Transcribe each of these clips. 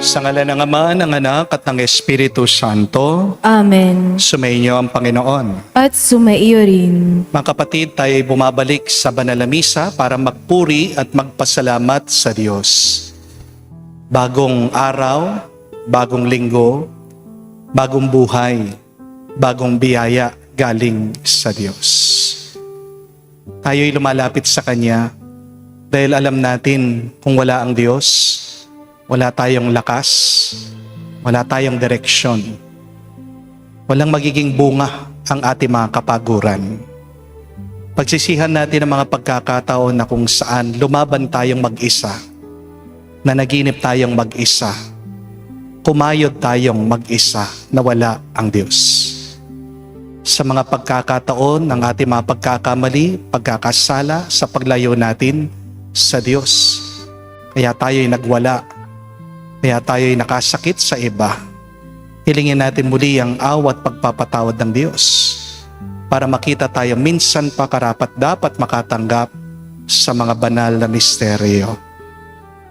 Sa ngalan ng Ama, ng Anak, at ng Espiritu Santo, Amen. sumainyo ang Panginoon. At sumaiyo rin. Mga kapatid, tayo ay bumabalik sa banal na misa para magpuri at magpasalamat sa Diyos. Bagong araw, bagong linggo, bagong buhay, bagong biyaya galing sa Diyos. Tayo ay lumalapit sa Kanya dahil alam natin kung wala ang Diyos, wala tayong lakas, wala tayong direksyon. Walang magiging bunga ang ating mga kapaguran. Pagsisihan natin ang mga pagkakataon na kung saan lumaban tayong mag-isa, na naginip tayong mag-isa, kumayod tayong mag-isa na wala ang Diyos. Sa mga pagkakataon ng ating mga pagkakamali, pagkakasala sa paglayo natin sa Diyos, kaya tayo'y nagwala, kaya tayo'y nakasakit sa iba. Hilingin natin muli ang awa at pagpapatawad ng Diyos para makita tayo minsan pa karapat dapat makatanggap sa mga banal na misteryo.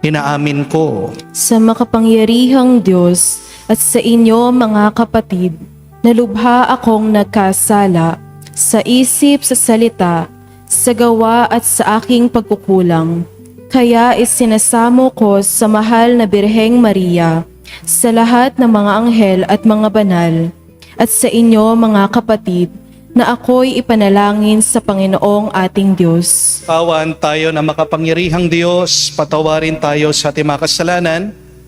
Inaamin ko Sa makapangyarihang Diyos at sa inyo mga kapatid, na lubha akong nagkasala sa isip, sa salita, sa gawa at sa aking pagkukulang. Kaya isinasamo ko sa mahal na Birheng Maria, sa lahat ng mga anghel at mga banal, at sa inyo mga kapatid, na ako'y ipanalangin sa Panginoong ating Diyos. Pawaan tayo na makapangyarihang Diyos, patawarin tayo sa ating mga kasalanan,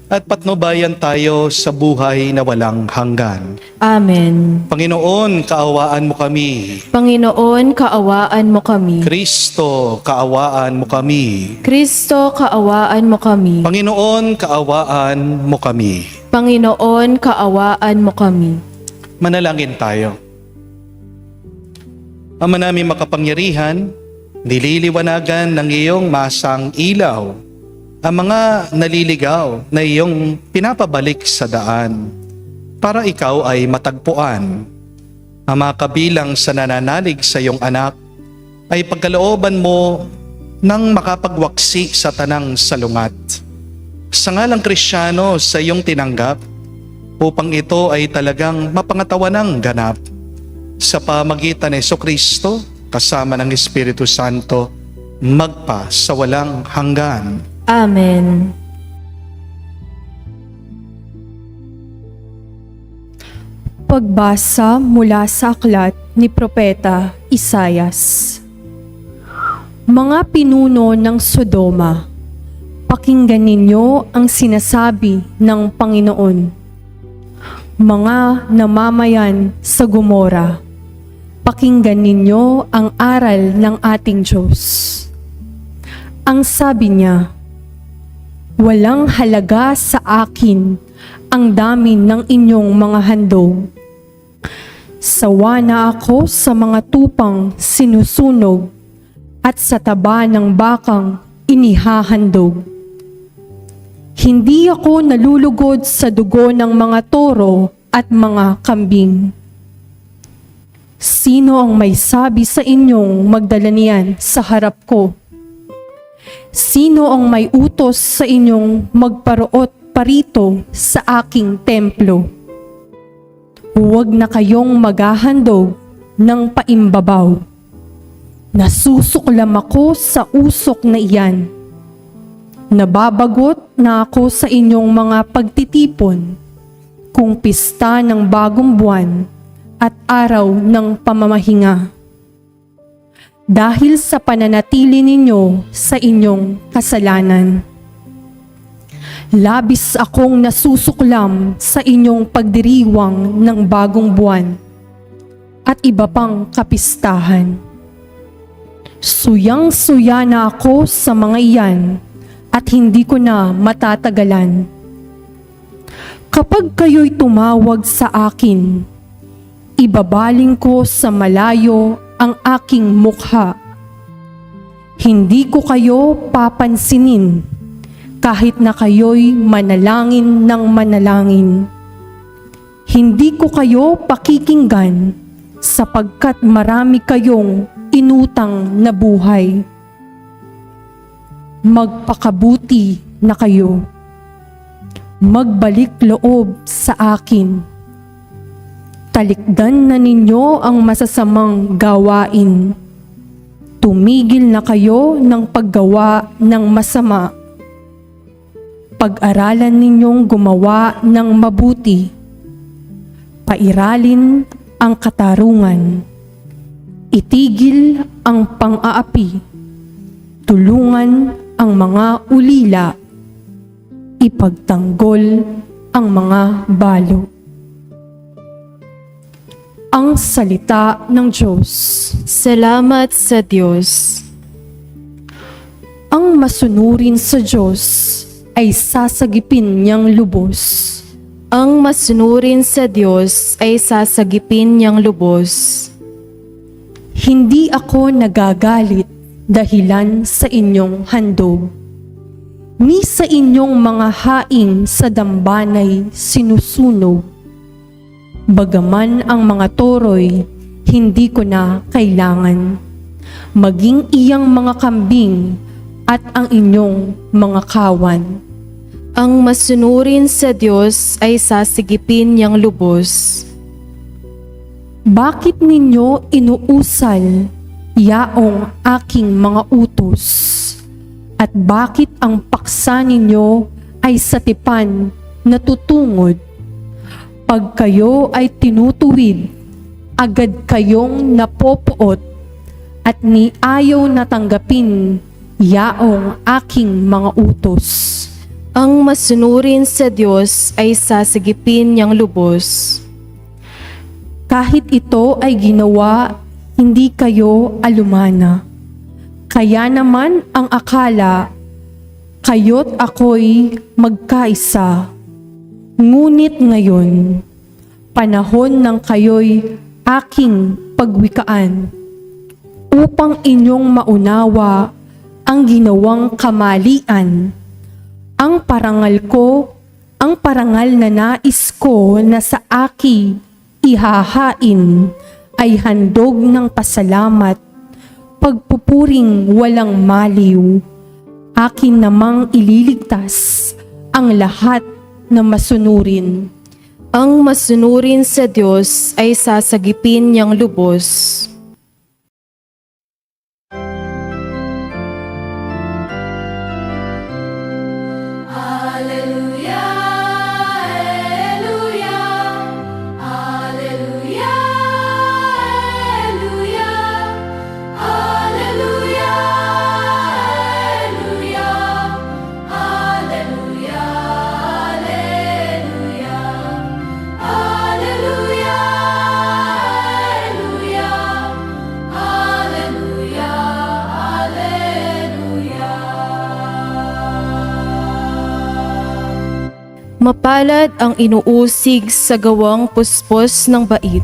at patnubayan tayo sa buhay na walang hanggan. Amen. Panginoon, kaawaan mo kami. Panginoon, kaawaan mo kami. Kristo, kaawaan mo kami. Kristo, kaawaan mo kami. Panginoon, kaawaan mo kami. Panginoon, kaawaan mo kami. Manalangin tayo. Ama namin makapangyarihan, nililiwanagan ng iyong masang ilaw ang mga naliligaw na iyong pinapabalik sa daan para ikaw ay matagpuan. Ang mga kabilang sa nananalig sa iyong anak ay pagkalooban mo ng makapagwaksi sa tanang salungat. Sa ngalang Kristiyano sa iyong tinanggap upang ito ay talagang mapangatawan ng ganap sa pamagitan ni Jesucristo kasama ng Espiritu Santo magpa sa walang hanggan. Amen. Pagbasa mula sa aklat ni Propeta Isaias. Mga pinuno ng Sodoma, pakinggan ninyo ang sinasabi ng Panginoon. Mga namamayan sa Gomora, pakinggan ninyo ang aral ng ating Diyos. Ang sabi niya, walang halaga sa akin ang dami ng inyong mga handog. Sawa na ako sa mga tupang sinusunog at sa taba ng bakang inihahandog. Hindi ako nalulugod sa dugo ng mga toro at mga kambing. Sino ang may sabi sa inyong magdala niyan sa harap ko? Sino ang may utos sa inyong magparuot parito sa aking templo? Huwag na kayong maghahandog ng paimbabaw. Nasusuklam ako sa usok na iyan. Nababagot na ako sa inyong mga pagtitipon kung pista ng bagong buwan at araw ng pamamahinga. Dahil sa pananatili ninyo sa inyong kasalanan. Labis akong nasusuklam sa inyong pagdiriwang ng bagong buwan at iba pang kapistahan. Suyang-suya na ako sa mga iyan at hindi ko na matatagalan. Kapag kayo'y tumawag sa akin, ibabaling ko sa malayo ang aking mukha. Hindi ko kayo papansinin kahit na kayo'y manalangin ng manalangin. Hindi ko kayo pakikinggan sapagkat marami kayong inutang na buhay. magpakabuti na kayo. magbalik loob sa akin. Talikdan na ninyo ang masasamang gawain. Tumigil na kayo ng paggawa ng masama. Pag-aralan ninyong gumawa ng mabuti. Pairalin ang katarungan. Itigil ang pang-aapi. Tulungan ang mga ulila. Ipagtanggol ang mga balo. Ang salita ng Diyos. Salamat sa Diyos. Ang masunurin sa Diyos ay sasagipin niyang lubos. Ang masunurin sa Diyos ay sasagipin niyang lubos. Hindi ako nagagalit dahilan sa inyong handog. Ni sa inyong mga haing sa dambanay sinusunog. Bagaman ang mga toroy, hindi ko na kailangan. Maging iyang mga kambing at ang inyong mga kawan. Ang masunurin sa Diyos ay sasigipin niyang lubos. Bakit ninyo inuusal, yaong aking mga utos? At bakit ang paksa ninyo ay sa tipan na tutungod? Pag kayo ay tinutuwid, agad kayong napopoot at ni ayaw natanggapin, yaong aking mga utos. Ang masunurin sa Diyos ay sasigipin niyang lubos. Kahit ito ay ginawa, hindi kayo alumana. Kaya naman ang akala, kayo't ako'y magkaisa. Ngunit ngayon, panahon ng kayo'y aking pagwikaan, upang inyong maunawa ang ginawang kamalian. Ang parangal ko, ang parangal na nais ko na sa aki ihahain ay handog ng pasalamat, pagpupuring walang maliw. Akin namang ililigtas ang lahat na masunurin. Ang masunurin sa Diyos ay sasagipin niyang lubos. Mapalad ang inuusig sa gawang puspos ng bait,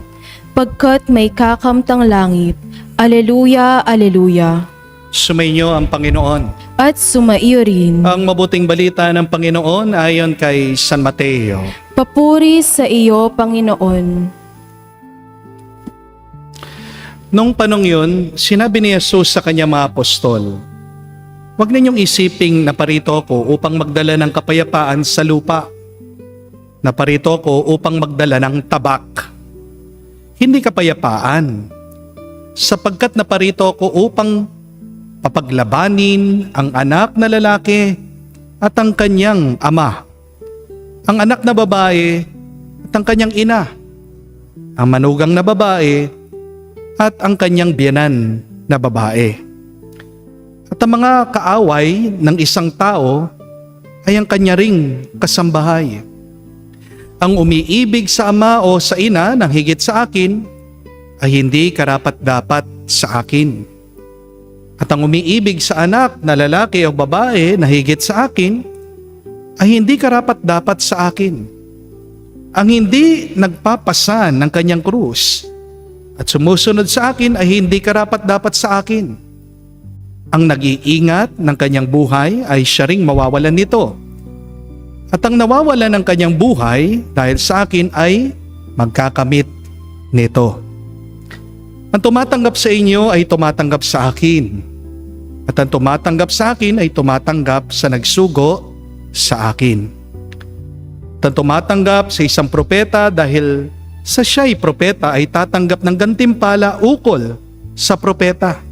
pagkat may kakamtang langit. Aleluya, aleluya. Sumainyo ang Panginoon. At sumaiyo rin. Ang mabuting balita ng Panginoon ayon kay San Mateo. Papuri sa iyo, Panginoon. Nung panong yun, sinabi ni Jesus sa kanyang mga apostol, "Huwag ninyong isiping naparito ako upang magdala ng kapayapaan sa lupa. Naparito ko upang magdala ng tabak, hindi kapayapaan, sapagkat naparito ko upang papaglabanin ang anak na lalaki at ang kanyang ama, ang anak na babae at ang kanyang ina, ang manugang na babae at ang kanyang biyanan na babae. At ang mga kaaway ng isang tao ay ang kanya ring kasambahay. Ang umiibig sa ama o sa ina ng higit sa akin ay hindi karapat-dapat sa akin. At ang umiibig sa anak na lalaki o babae na higit sa akin ay hindi karapat-dapat sa akin. Ang hindi nagpapasan ng kanyang krus at sumusunod sa akin ay hindi karapat-dapat sa akin. Ang nag-iingat ng kanyang buhay ay siya ring mawawalan nito. At ang nawawalan ng kanyang buhay dahil sa akin ay magkakamit nito. Ang tumatanggap sa inyo ay tumatanggap sa akin. At ang tumatanggap sa akin ay tumatanggap sa nagsugo sa akin. At ang tumatanggap sa isang propeta dahil sa siya'y propeta ay tatanggap ng gantimpala ukol sa propeta.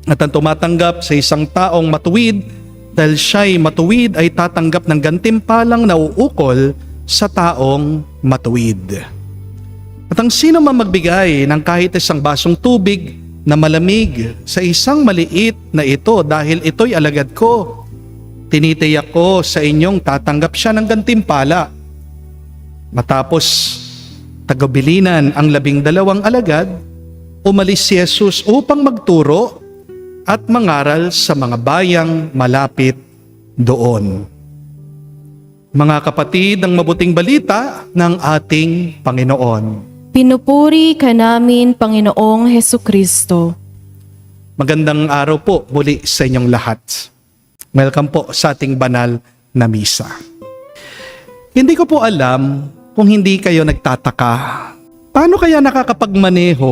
At ang tumatanggap sa isang taong matuwid dahil siya'y matuwid ay tatanggap ng gantimpalang nauukol sa taong matuwid. At ang sino man magbigay ng kahit isang basong tubig na malamig sa isang maliit na ito dahil ito'y alagad ko, tinitiyak ko sa inyong tatanggap siya ng gantimpala. Matapos tagabilinan ang 12 alagad, umalis si Jesus upang magturo at mangaral sa mga bayang malapit doon. Mga kapatid, ang mabuting balita ng ating Panginoon. Pinupuri ka namin, Panginoong Hesukristo. Magandang araw po muli sa inyong lahat. Welcome po sa ating banal na misa. Hindi ko po alam kung hindi kayo nagtataka. Paano kaya nakakapagmaneho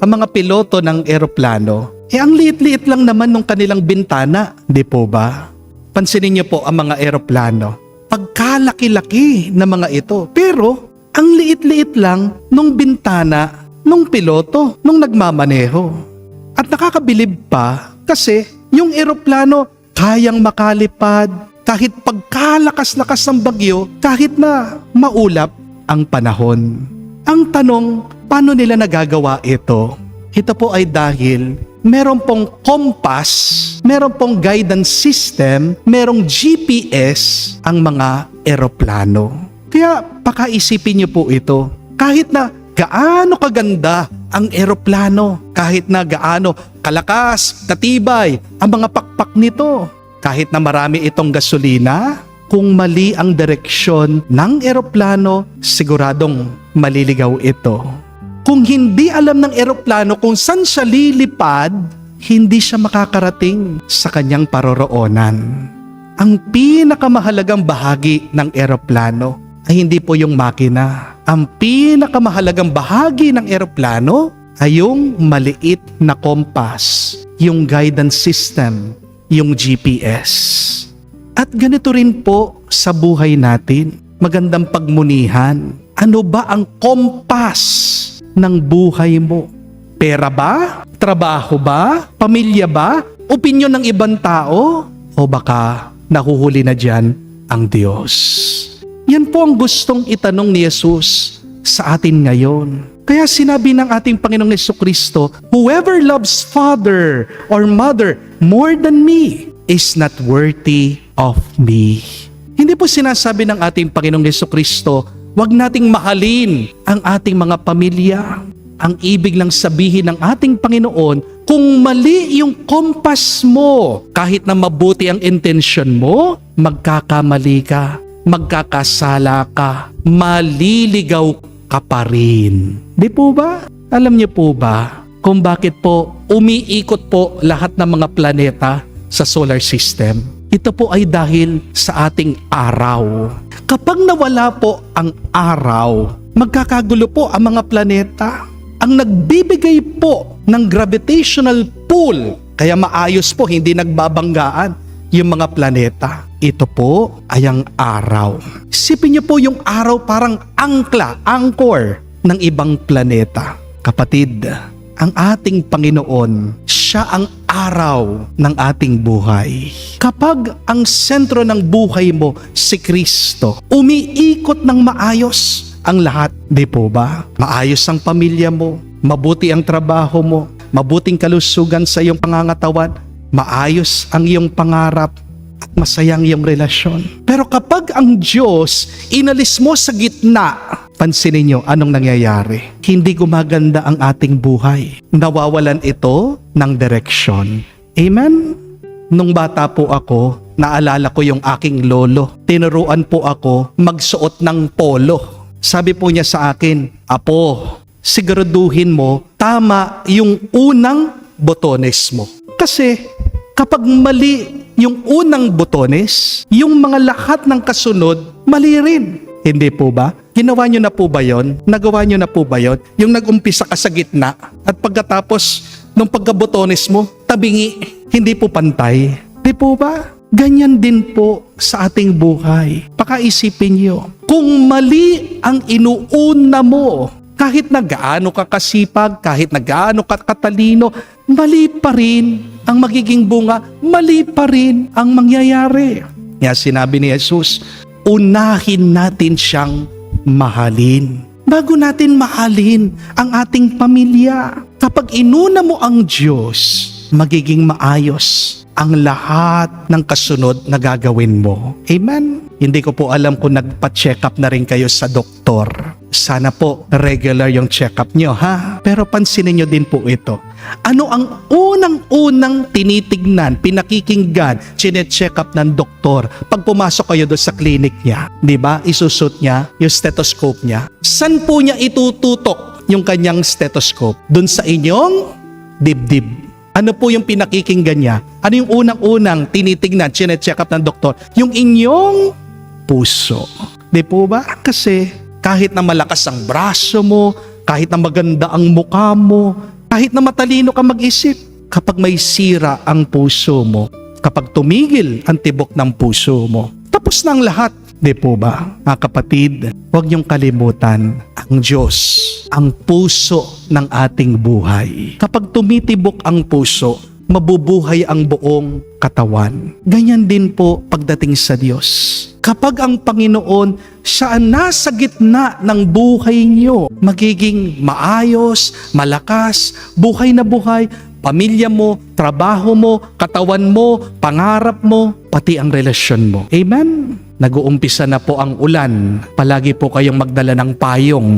ang mga piloto ng eroplano? Ang liit-liit lang naman ng kanilang bintana, di po ba? Pansinin niyo po ang mga eroplano. Pagkalaki-laki na mga ito. Pero ang liit-liit lang nung bintana nung piloto, nung nagmamaneho. At nakakabilib pa kasi yung eroplano kayang makalipad kahit pagkalakas-lakas ng bagyo, kahit na maulap ang panahon. Ang tanong, paano nila nagagawa ito? Ito po ay dahil meron pong compass, meron pong guidance system, merong GPS ang mga eroplano. Kaya pakaisipin niyo po ito. Kahit na gaano kaganda ang eroplano, kahit na gaano kalakas, katibay ang mga pakpak nito, kahit na marami itong gasolina, kung mali ang direksyon ng eroplano, siguradong maliligaw ito. Kung hindi alam ng eroplano kung saan siya lilipad, hindi siya makakarating sa kanyang paroroonan. Ang pinakamahalagang bahagi ng eroplano ay hindi po yung makina. Ang pinakamahalagang bahagi ng eroplano ay yung maliit na compass, yung guidance system, yung GPS. At ganito rin po sa buhay natin, magandang pagmunihan. Ano ba ang compass ng buhay mo? Pera ba? Trabaho ba? Pamilya ba? Opinyon ng ibang tao? O baka nahuhuli na dyan ang Diyos? Yan po ang gustong itanong ni Jesus sa atin ngayon. Kaya sinabi ng ating Panginoong Jesucristo, whoever loves father or mother more than me is not worthy of me. Hindi po sinasabi ng ating Panginoong Jesucristo, wag nating mahalin ang ating mga pamilya. Ang ibig lang sabihin ng ating Panginoon, kung mali yung compass mo, kahit na mabuti ang intensyon mo, magkakamali ka, magkakasala ka, maliligaw ka pa rin. Di po ba? Alam niyo po ba kung bakit po umiikot po lahat ng mga planeta sa solar system? Ito po ay dahil sa ating araw. Kapag nawala po ang araw, magkakagulo po ang mga planeta. Ang nagbibigay po ng gravitational pull, kaya maayos po, hindi nagbabanggaan yung mga planeta. Ito po ay ang araw. Isipin niyo po yung araw parang angkla, anchor ng ibang planeta. Kapatid, ang ating Panginoon, siya ang araw ng ating buhay. Kapag ang sentro ng buhay mo si Kristo, umiikot ng maayos ang lahat, di po ba? Maayos ang pamilya mo, mabuti ang trabaho mo, mabuting kalusugan sa iyong pangangatawan, maayos ang iyong pangarap, at masayang iyong relasyon. Pero kapag ang Diyos inalis mo sa gitna, pansinin niyo anong nangyayari. Hindi gumaganda ang ating buhay. Nawawalan ito ng direksyon. Amen? Nung bata po ako, naalala ko yung aking lolo. Tinuruan po ako magsuot ng polo. Sabi po niya sa akin, Apo, siguraduhin mo tama yung unang botones mo. Kasi kapag mali yung unang botones, yung mga lahat ng kasunod, mali rin. Hindi po ba? Ginawa nyo na po ba yon? Nagawa nyo na po ba yon? Yung nag-umpisa ka sa gitna at pagkatapos nung pagkabotones mo, tabingi, hindi po pantay. Di po ba? Ganyan din po sa ating buhay. Pakaisipin niyo, kung mali ang inuuna mo, kahit na gaano ka kasipag, kahit na gaano ka katalino, mali pa rin ang magiging bunga, mali pa rin ang mangyayari. Kaya sinabi ni Jesus, unahin natin siyang mahalin. Bago natin mahalin ang ating pamilya. Kapag inuna mo ang Diyos, magiging maayos ang lahat ng kasunod na gagawin mo. Amen? Hindi ko po alam kung nagpa-check up na rin kayo sa doktor. Sana po regular yung check up nyo, ha? Pero pansinin nyo din po ito. Ano ang unang-unang tinitignan, pinakikinggan, chine-check up ng doktor pag pumasok kayo doon sa clinic niya? Di ba? Isusut niya yung stethoscope niya. San po niya itututok yung kanyang stethoscope? Doon sa inyong dibdib. Ano po yung pinakikinggan niya? Ano yung unang-unang tinitignan, chine-check up ng doktor? Yung inyong puso. Di po ba? Kasi kahit na malakas ang braso mo, kahit na maganda ang mukha mo, kahit na matalino ka mag-isip, kapag may sira ang puso mo, kapag tumigil ang tibok ng puso mo, tapos na ang lahat. Di po ba? Mga kapatid, huwag niyong kalimutan ang Diyos, ang puso ng ating buhay. Kapag tumitibok ang puso, mabubuhay ang buong katawan. Ganyan din po pagdating sa Diyos. Kapag ang Panginoon, siya ang nasa gitna ng buhay niyo, magiging maayos, malakas, buhay na buhay, pamilya mo, trabaho mo, katawan mo, pangarap mo, pati ang relasyon mo. Amen? Nag-uumpisa na po ang ulan. Palagi po kayong magdala ng payong.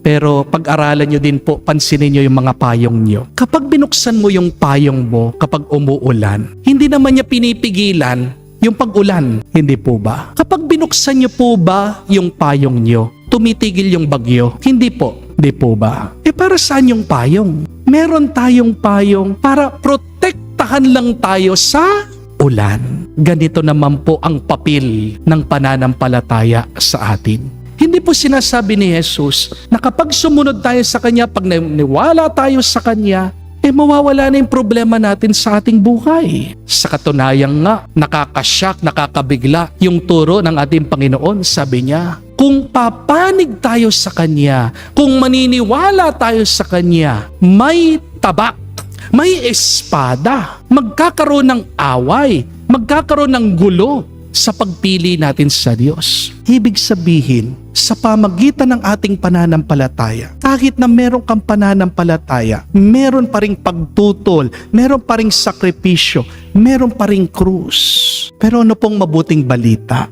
Pero pag-aralan nyo din po, pansinin nyo yung mga payong nyo. Kapag binuksan mo yung payong mo, kapag umuulan, hindi naman niya pinipigilan yung pag-ulan. Hindi po ba? Kapag binuksan nyo po ba yung payong nyo, tumitigil yung bagyo? Hindi po. Hindi po ba? Para saan yung payong? Meron tayong payong para protektahan lang tayo sa ulan. Ganito naman po ang papel ng pananampalataya sa atin. Hindi po sinasabi ni Jesus na kapag sumunod tayo sa Kanya, pag naniwala tayo sa Kanya, mawawala na yung problema natin sa ating buhay. Sa katunayan nga, nakakasyak, nakakabigla yung turo ng ating Panginoon. Sabi niya, kung papanig tayo sa Kanya, kung maniniwala tayo sa Kanya, may tabak, may espada, magkakaroon ng away, magkakaroon ng gulo sa pagpili natin sa Diyos. Ibig sabihin, sa pamagitan ng ating pananampalataya, kahit na meron kang pananampalataya, meron pa ring pagtutol, meron pa ring sakripisyo, meron pa ring krus. Pero ano pong mabuting balita?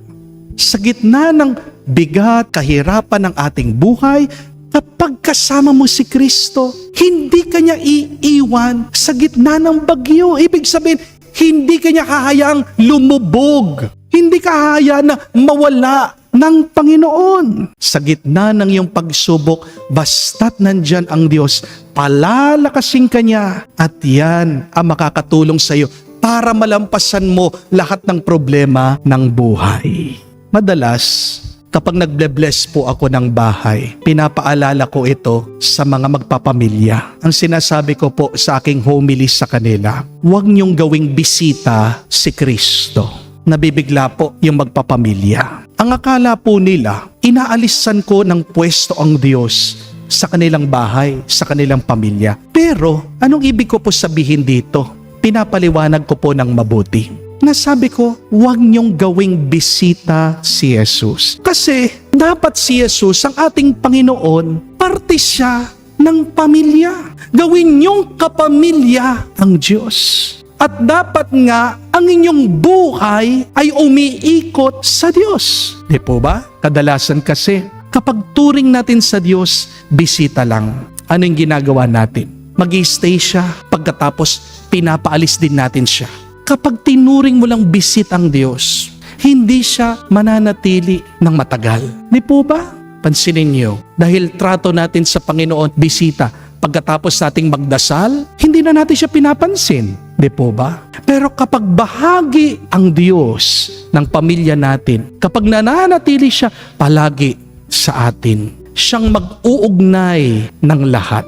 Sa gitna ng bigat, kahirapan ng ating buhay, kapag kasama mo si Kristo, hindi ka niya iiwan sa gitna ng bagyo. Ibig sabihin, hindi ka niya hahayaang lumubog. Hindi ka hahayaan na mawala ng Panginoon. Sa gitna ng iyong pagsubok, basta't nandyan ang Diyos, palalakasin ka niya at yan ang makakatulong sa iyo para malampasan mo lahat ng problema ng buhay. Madalas, kapag nagble-bless po ako ng bahay, pinapaalala ko ito sa mga magpapamilya. Ang sinasabi ko po sa aking homily sa kanila, huwag niyong gawing bisita si Kristo. Nabibigla po yung magpapamilya. Ang akala po nila, inaalisan ko ng pwesto ang Diyos sa kanilang bahay, sa kanilang pamilya. Pero, anong ibig ko po sabihin dito? Pinapaliwanag ko po ng mabuti. Nasabi ko, huwag niyong gawing bisita si Jesus. Kasi dapat si Jesus, ang ating Panginoon, parte siya ng pamilya. Gawin niyong kapamilya ang Diyos. At dapat nga, ang inyong buhay ay umiikot sa Diyos. Di po ba? Kadalasan kasi, kapag turing natin sa Diyos, bisita lang. Ano yung ginagawa natin? Mag-i-stay siya, pagkatapos pinapaalis din natin siya. Kapag tinuring mo lang bisit ang Diyos, hindi siya mananatili ng matagal. Di po ba? Pansinin niyo, dahil trato natin sa Panginoon, bisita, pagkatapos nating magdasal, hindi na natin siya pinapansin. Di po ba? Pero kapag bahagi ang Diyos ng pamilya natin, kapag nananatili siya palagi sa atin, siyang mag-uugnay ng lahat.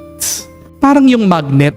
Parang yung magnet,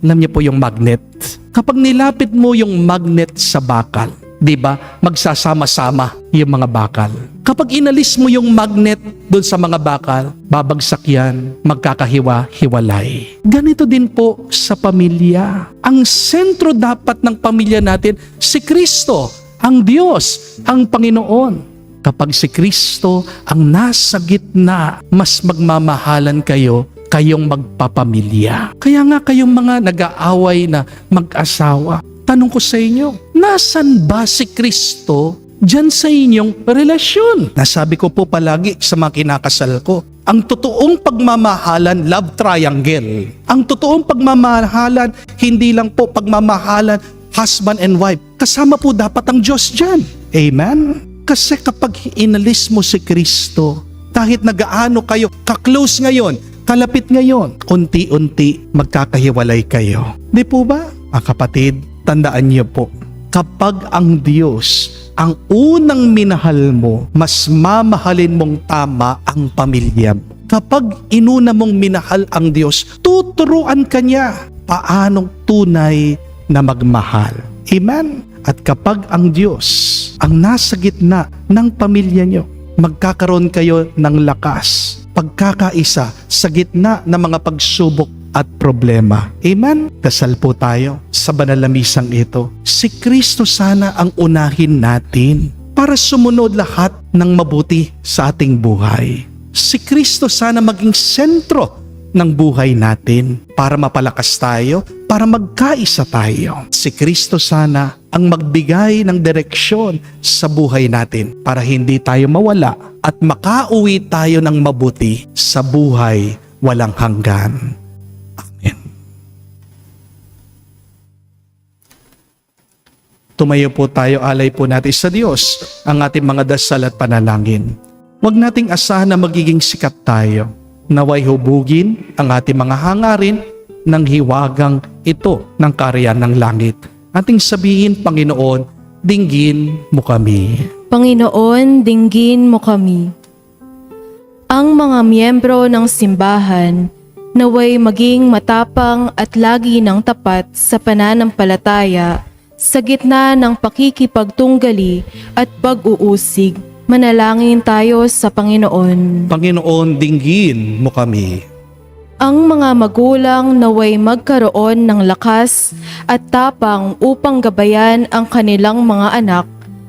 alam niyo po yung magnet? Kapag nilapit mo yung magnet sa bakal, di ba, magsasama-sama yung mga bakal. Kapag inalis mo yung magnet doon sa mga bakal, babagsak yan, magkakahiwa-hiwalay. Ganito din po sa pamilya. Ang sentro dapat ng pamilya natin, si Kristo, ang Diyos, ang Panginoon. Kapag si Kristo ang nasa gitna, mas magmamahalan kayo, kayong magpapamilya. Kaya nga kayong mga nag-aaway na mag-asawa, tanong ko sa inyo, nasan ba si Kristo dyan sa inyong relasyon? Nasabi ko po palagi sa mga kinakasal ko, ang totoong pagmamahalan, love triangle. Ang totoong pagmamahalan, hindi lang po pagmamahalan, husband and wife. Kasama po dapat ang Diyos dyan. Amen? Kasi kapag inalis mo si Kristo, kahit nagaano kayo, ka-close ngayon, kalapit ngayon, unti-unti magkakahiwalay kayo. Di po ba? Kapatid, tandaan niyo po, kapag ang Diyos ang unang minahal mo, mas mamahalin mong tama ang pamilya mo. Kapag inuna mong minahal ang Diyos, tuturuan ka niya paanong tunay na magmahal. Amen? At kapag ang Diyos ang nasa gitna ng pamilya niyo, magkakaroon kayo ng lakas, pagkakaisa sa gitna ng mga pagsubok at problema. Amen? Dasal po tayo sa banal na misang ito. Si Kristo sana ang unahin natin para sumunod lahat ng mabuti sa ating buhay. Si Kristo sana maging sentro ng buhay natin para mapalakas tayo, para magkaisa tayo. Si Kristo sana ang magbigay ng direksyon sa buhay natin para hindi tayo mawala at makauwi tayo ng mabuti sa buhay walang hanggan. Amen. Tumayo po tayo, alay po natin sa Diyos ang ating mga dasal at panalangin. Huwag nating asahan na magiging sikat tayo. Naway hubugin ang ating mga hangarin ng hiwagang ito ng karyan ng langit. Ating sabihin, Panginoon, dinggin mo kami. Panginoon, dinggin mo kami. Ang mga miyembro ng simbahan naway maging matapang at lagi ng tapat sa pananampalataya sa gitna ng pakikipagtunggali at pag-uusig. Manalangin tayo sa Panginoon. Panginoon, dinggin mo kami. Ang mga magulang naway magkaroon ng lakas at tapang upang gabayan ang kanilang mga anak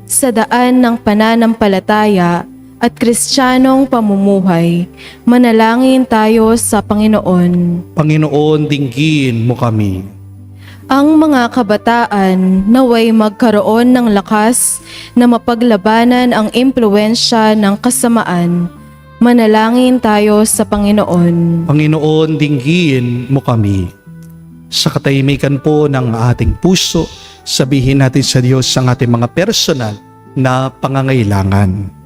sa daan ng pananampalataya at kristyanong pamumuhay. Manalangin tayo sa Panginoon. Panginoon, dinggin mo kami. Ang mga kabataan naway magkaroon ng lakas na mapaglabanan ang impluensya ng kasamaan. Manalangin tayo sa Panginoon. Panginoon, dinggin mo kami. Sa katahimikan po ng ating puso, sabihin natin sa Diyos ang ating mga personal na pangangailangan.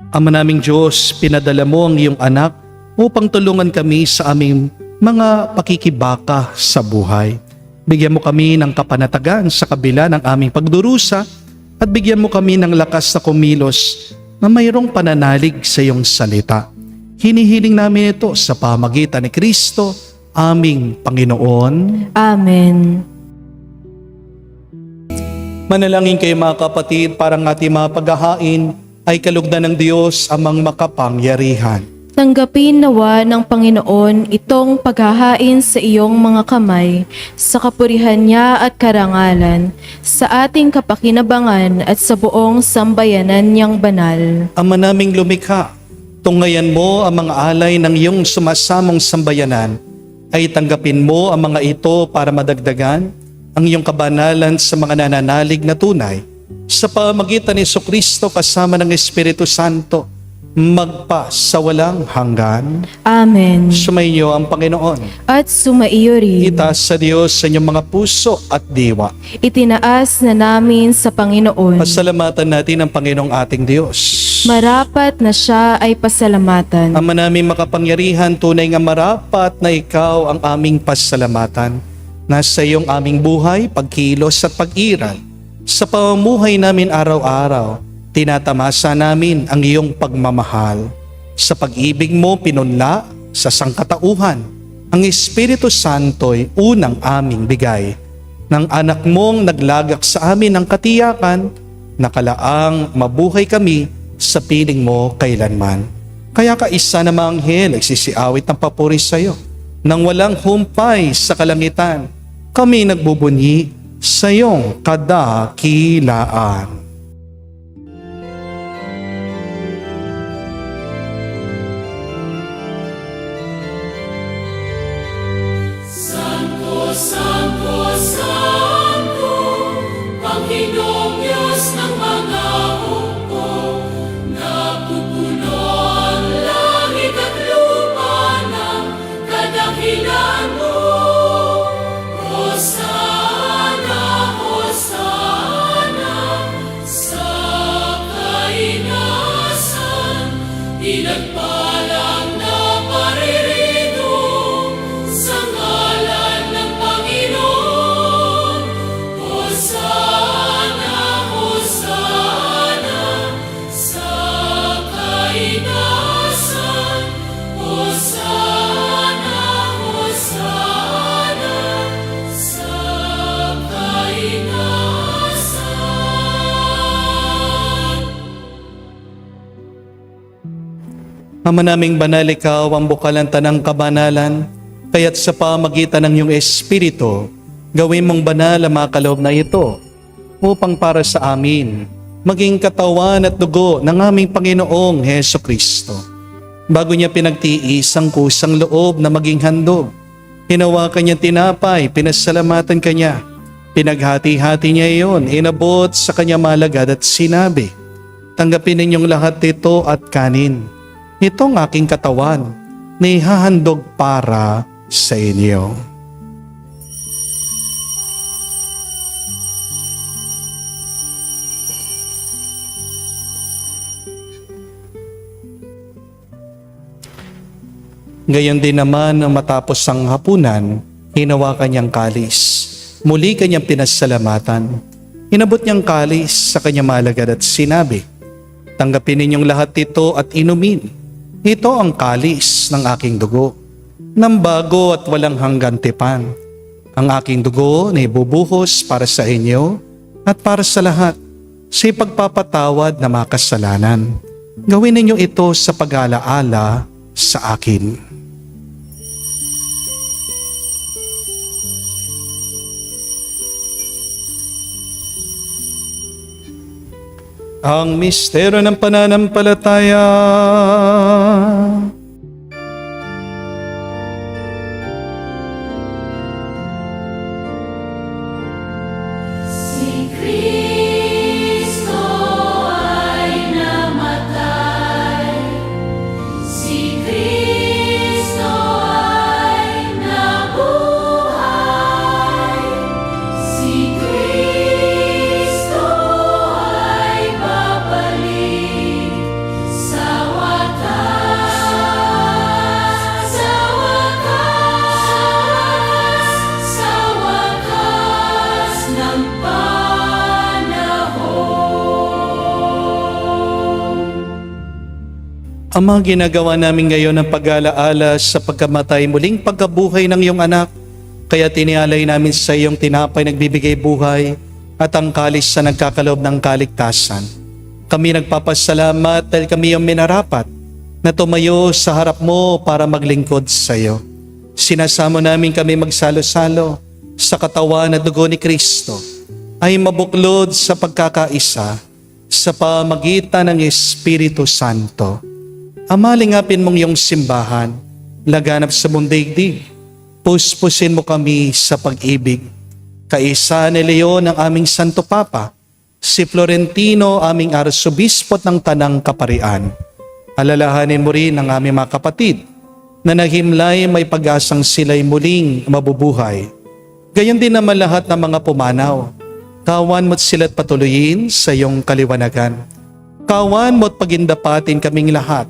Ama naming Diyos, pinadala mo ang iyong anak upang tulungan kami sa aming mga pakikibaka sa buhay. Bigyan mo kami ng kapanatagan sa kabila ng aming pagdurusa at bigyan mo kami ng lakas na kumilos na mayroong pananalig sa iyong salita. Hinihiling namin ito sa pamagitan ni Kristo, aming Panginoon. Amen. Manalangin kayo mga kapatid, parang ating mga paghahain ay kalugdan ng Diyos amang makapangyarihan. Tanggapin nawa ng Panginoon itong paghahain sa iyong mga kamay, sa kapurihan niya at karangalan, sa ating kapakinabangan at sa buong sambayanan niyang banal. Ama naming lumikha, tunghayan mo ang mga alay ng iyong sumasamong sambayanan, ay tanggapin mo ang mga ito para madagdagan ang iyong kabanalan sa mga nananalig na tunay, sa pamagitan ni Jesucristo kasama ng Espiritu Santo, magpa sa walang hanggan. Amen. Sumainyo ang Panginoon. At sumaiyo rin. Itaas sa Diyos sa inyong mga puso at diwa. Itinaas na namin sa Panginoon. Pasalamatan natin ang Panginoong ating Diyos. Marapat na siya ay pasalamatan. Ama namin makapangyarihan, tunay nga marapat na ikaw ang aming pasalamatan. Nasa iyong aming buhay, pagkilos at pag-iral. Sa pamumuhay namin araw-araw, tinatamasa namin ang iyong pagmamahal. Sa pag-ibig mo pinunla sa sangkatauhan, ang Espiritu Santo'y unang aming bigay. ng anak mong naglagak sa amin ng katiyakan, nakalaang mabuhay kami sa piling mo kailanman. Kaya kaisa na mga anghel ay sisiawit ng papuri sa iyo. Nang walang humpay sa kalangitan, kami nagbubunyi sa iyong kadakilaan. Santo, Santo, Panginoong Diyos ng mga hukbo, napupuno ang langit at lupa ng kadakilan mo. Hosana, Hosana, sa kainasan, pinagpalang na paririto sa ngalan ng Panginoon. Hosana, Hosana, sa kainasan. Hosana, Hosana, sa kainasan. Ama naming banal, ikaw ang bukalan tanang kabanalan, kaya't sa pamagitan ng iyong Espiritu, gawin mong banal ang mga kaloob na ito, upang para sa amin, maging katawan at dugo ng aming Panginoong Heso Kristo. Bago niya pinagtiis ang kusang loob na maging handog, hinawakan niya tinapay, pinasalamatan kanya, pinaghati-hati niya iyon, inabot sa kanya malagad at sinabi, tanggapin ninyong lahat ito at kanin. Itong aking katawan na ihahandog para sa inyo. Gayon din naman nang matapos ang hapunan, hinawakan niyang kalis. Muli kanyang pinasalamatan. Inabot niyang kalis sa kanyang malagad at sinabi, tanggapin ninyong lahat ito at inumin. Ito ang kalis ng aking dugo, ng bago at walang hanggan tipan. Ang aking dugo na ibubuhos para sa inyo at para sa lahat sa ipagpapatawad na mga kasalanan. Gawin ninyo ito sa pag-alaala sa akin. Ang misteryo ng pananampalataya. Si Kristo ay namatay, si Kristo ay nabuhay, si Kristo ay babalik sa wakas, sa wakas ng panahon. Ang mga ginagawa namin ngayon ng pag-alaala sa pagkamatay muling pagkabuhay ng iyong anak, kaya tinialay namin sa iyong tinapay nagbibigay buhay at ang kalis sa nagkakaloob ng kaligtasan. Kami nagpapasalamat dahil kami yung minarapat na tumayo sa harap mo para maglingkod sa iyo. Sinasamo namin kami magsalo-salo sa katawan at dugo ni Kristo ay mabuklod sa pagkakaisa sa pamagitan ng Espiritu Santo. Amalingapin mong iyong simbahan, laganap sa mundaigdig. Puspusin mo kami sa pag-ibig. Kaisa ni Leon ang aming Santo Papa, si Florentino aming Arsobispot ng Tanang Kaparian. Alalahanin mo rin ang aming mga kapatid na naghimlay may pag-asang sila'y muling mabubuhay. Gayon din naman lahat ng mga pumanaw. Kawan mo't sila't patuloyin sa iyong kaliwanagan. Kawan mo't pagindapatin kaming lahat,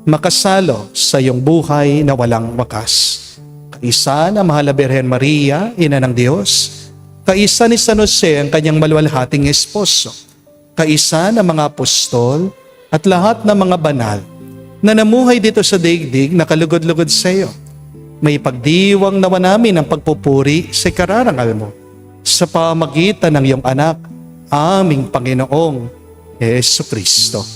makasalo sa iyong buhay na walang wakas. Kaisa na Mahal na Birhen Maria, Ina ng Diyos. Kaisa ni San Jose, ang kanyang maluwalhating esposo. Kaisa ng mga apostol at lahat ng mga banal na namuhay dito sa daigdig na kalugod-lugod sa iyo. May pagdiwang nawa namin ang pagpupuri sa kararangal mo. sa pamagitan ng iyong anak, aming Panginoong Jesucristo.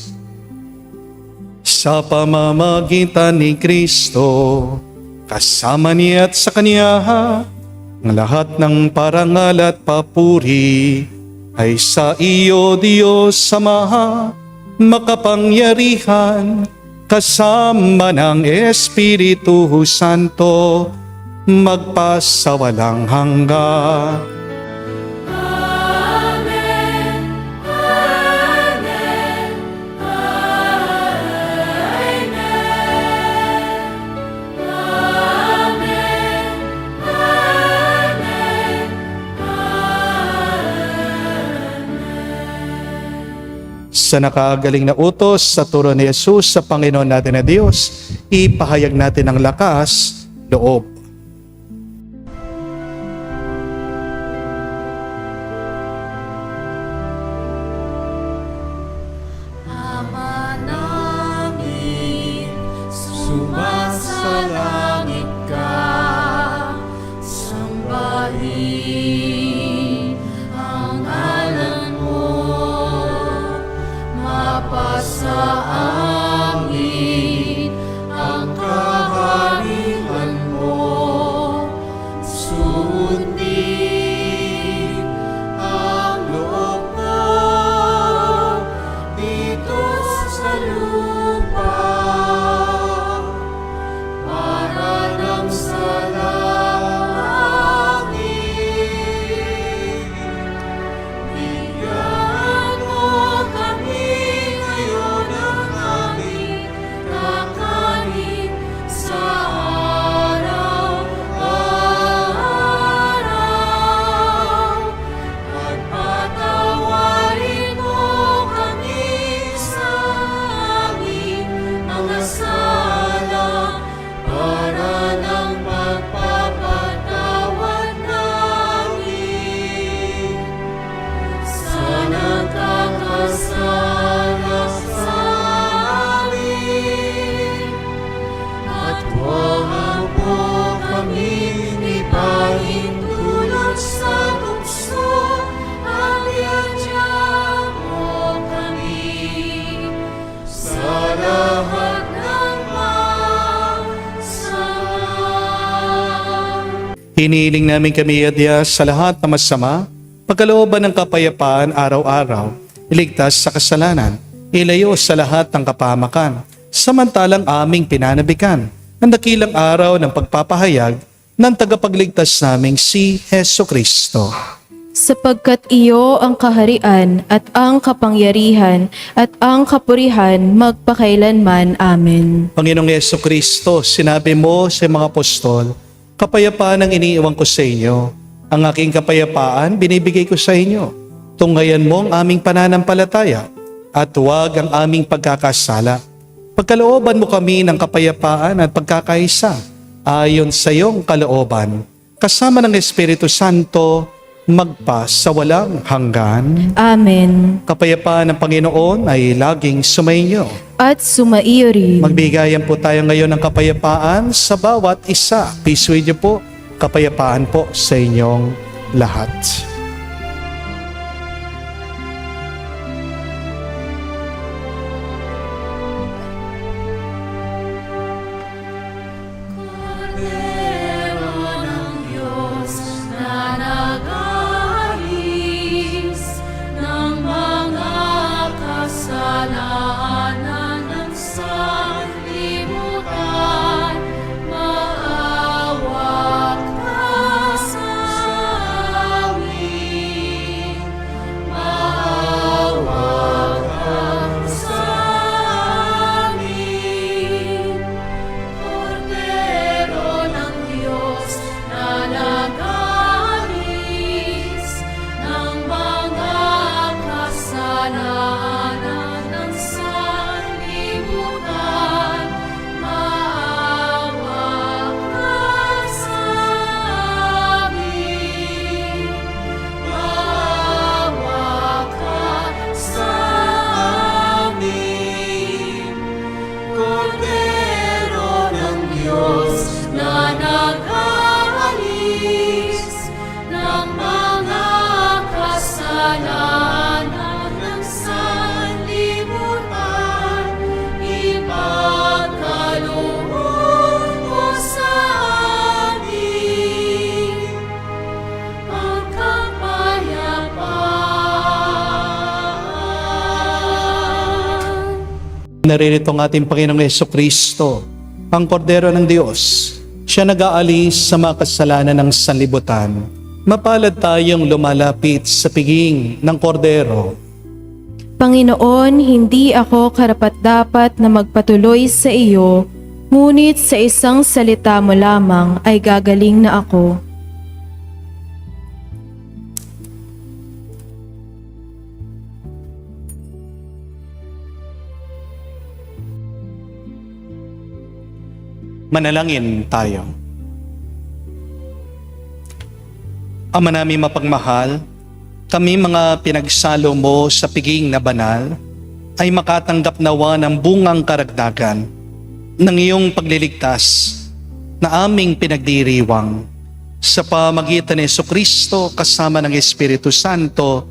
Sa pamamagitan ni Kristo, kasama niya at sa Kanya, ang lahat ng parangal at papuri ay sa iyo, Diyos Ama, makapangyarihan, kasama ng Espiritu Santo, magpasawalang hanggan. Amen. Amen. Amen. Amen. Sa nakagaling na utos sa turo ni Jesus sa Panginoon natin na Diyos, ipahayag natin ang lakas, loob. Ama namin, sumasalangit ka, sambahin ang ngalan mo, mapasa amin ang kaharian mo, sundin ang loob mo dito sa lupa para lang sa langit. Bigyan mo kami ngayon ng aming kakanin sa araw-araw. At patawarin mo kami sa aming mga sala para ng pagpapatawad namin sa nagkakasala sa amin. At huwag mo kami ipahintulot sa tukso, at iadya mo kami sa lahat ng masama. Hinihiling namin kami, Adya, sa lahat ng masama, pagkalooban ng kapayapaan araw-araw, iligtas sa kasalanan, ilayo sa lahat ng kapahamakan, samantalang aming pinanabikan ang dakilang araw ng pagpapahayag ng tagapagligtas naming si Heso Kristo. Sapagkat iyo ang kaharian at ang kapangyarihan at ang kapurihan magpakailanman. Amen. Panginoong Heso Kristo, sinabi mo sa mga apostol, kapayapaan ang iniiwan ko sa inyo. Ang aking kapayapaan binibigay ko sa inyo. Tunghayan mo ang aming pananampalataya at huwag ang aming pagkakasala. Pagkalooban mo kami ng kapayapaan at pagkakaisa ayon sa iyong kalooban, kasama ng Espiritu Santo, magpa sa walang hanggan. Amen. Kapayapaan ng Panginoon ay laging sumainyo. At sumaiyo rin. Magbigayan po tayo ngayon ng kapayapaan sa bawat isa. Peace with you po. Kapayapaan po sa inyong lahat. Kordero ng Diyos na nag-aalis ng mga kasalanan ng sanlibutan, maawa ka sa amin. Naririto ang ating Panginoong Jesucristo, ang kordero ng Diyos. Siya nag-aalis sa mga kasalanan ng sanlibutan. Mapalad tayong lumalapit sa piging ng kordero. Panginoon, hindi ako karapat-dapat na magpatuloy sa iyo, ngunit sa isang salita mo lamang ay gagaling na ako. Manalangin tayo. Ama namin mapagmahal, kami mga pinagsalo mo sa piging na banal ay makatanggap nawa ng bungang karagdagan ng iyong pagliligtas na aming pinagdiriwang sa pamagitan ni Jesucristo kasama ng Espiritu Santo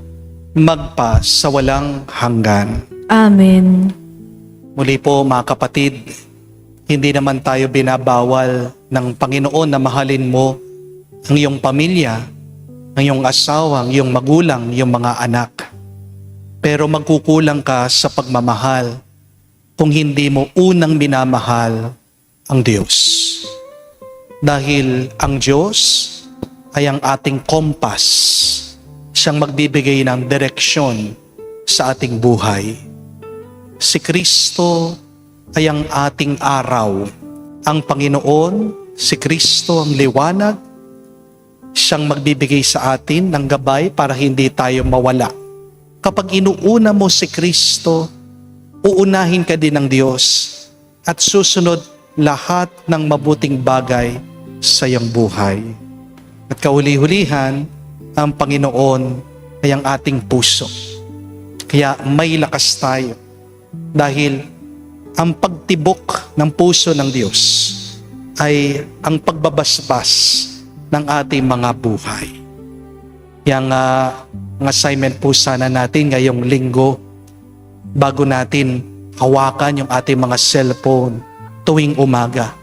magpa sa walang hanggan. Amen. Muli po mga kapatid, hindi naman tayo binabawal ng Panginoon na mahalin mo ang iyong pamilya, ang iyong asawa, ang iyong magulang, iyong mga anak. Pero magkukulang ka sa pagmamahal kung hindi mo unang minamahal ang Diyos. Dahil ang Diyos ay ang ating kompas, siyang magbibigay ng direksyon sa ating buhay. Si Kristo ay ang ating araw. Ang Panginoon, si Kristo ang liwanag, siyang magbibigay sa atin ng gabay para hindi tayo mawala. Kapag inuuna mo si Kristo, uunahin ka din ng Diyos at susunod lahat ng mabuting bagay sa iyong buhay. At kauli-hulihan, ang Panginoon ay ang ating puso. Kaya may lakas tayo dahil ang pagtibok ng puso ng Diyos ay ang pagbabasbas ng ating mga buhay. Yang ang assignment po sana natin ngayong linggo, bago natin hawakan yung ating mga cellphone tuwing umaga,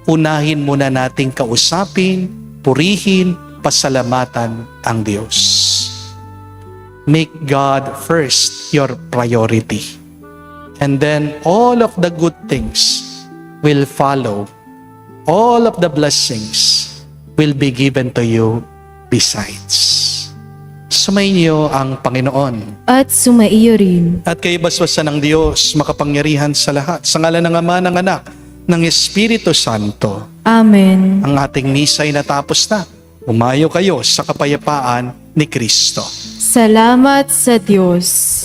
unahin muna nating kausapin, purihin, pasalamatan ang Diyos. Make God first your priority. And then all of the good things will follow. All of the blessings will be given to you besides. Sumainyo ang Panginoon. At sumaiyo rin. At kayo basbasan ng Diyos, makapangyarihan sa lahat. Sa ngalan ng Ama, ng Anak, ng Espiritu Santo. Amen. Ang ating misa ay natapos na. Umayo kayo sa kapayapaan ni Kristo. Salamat sa Diyos.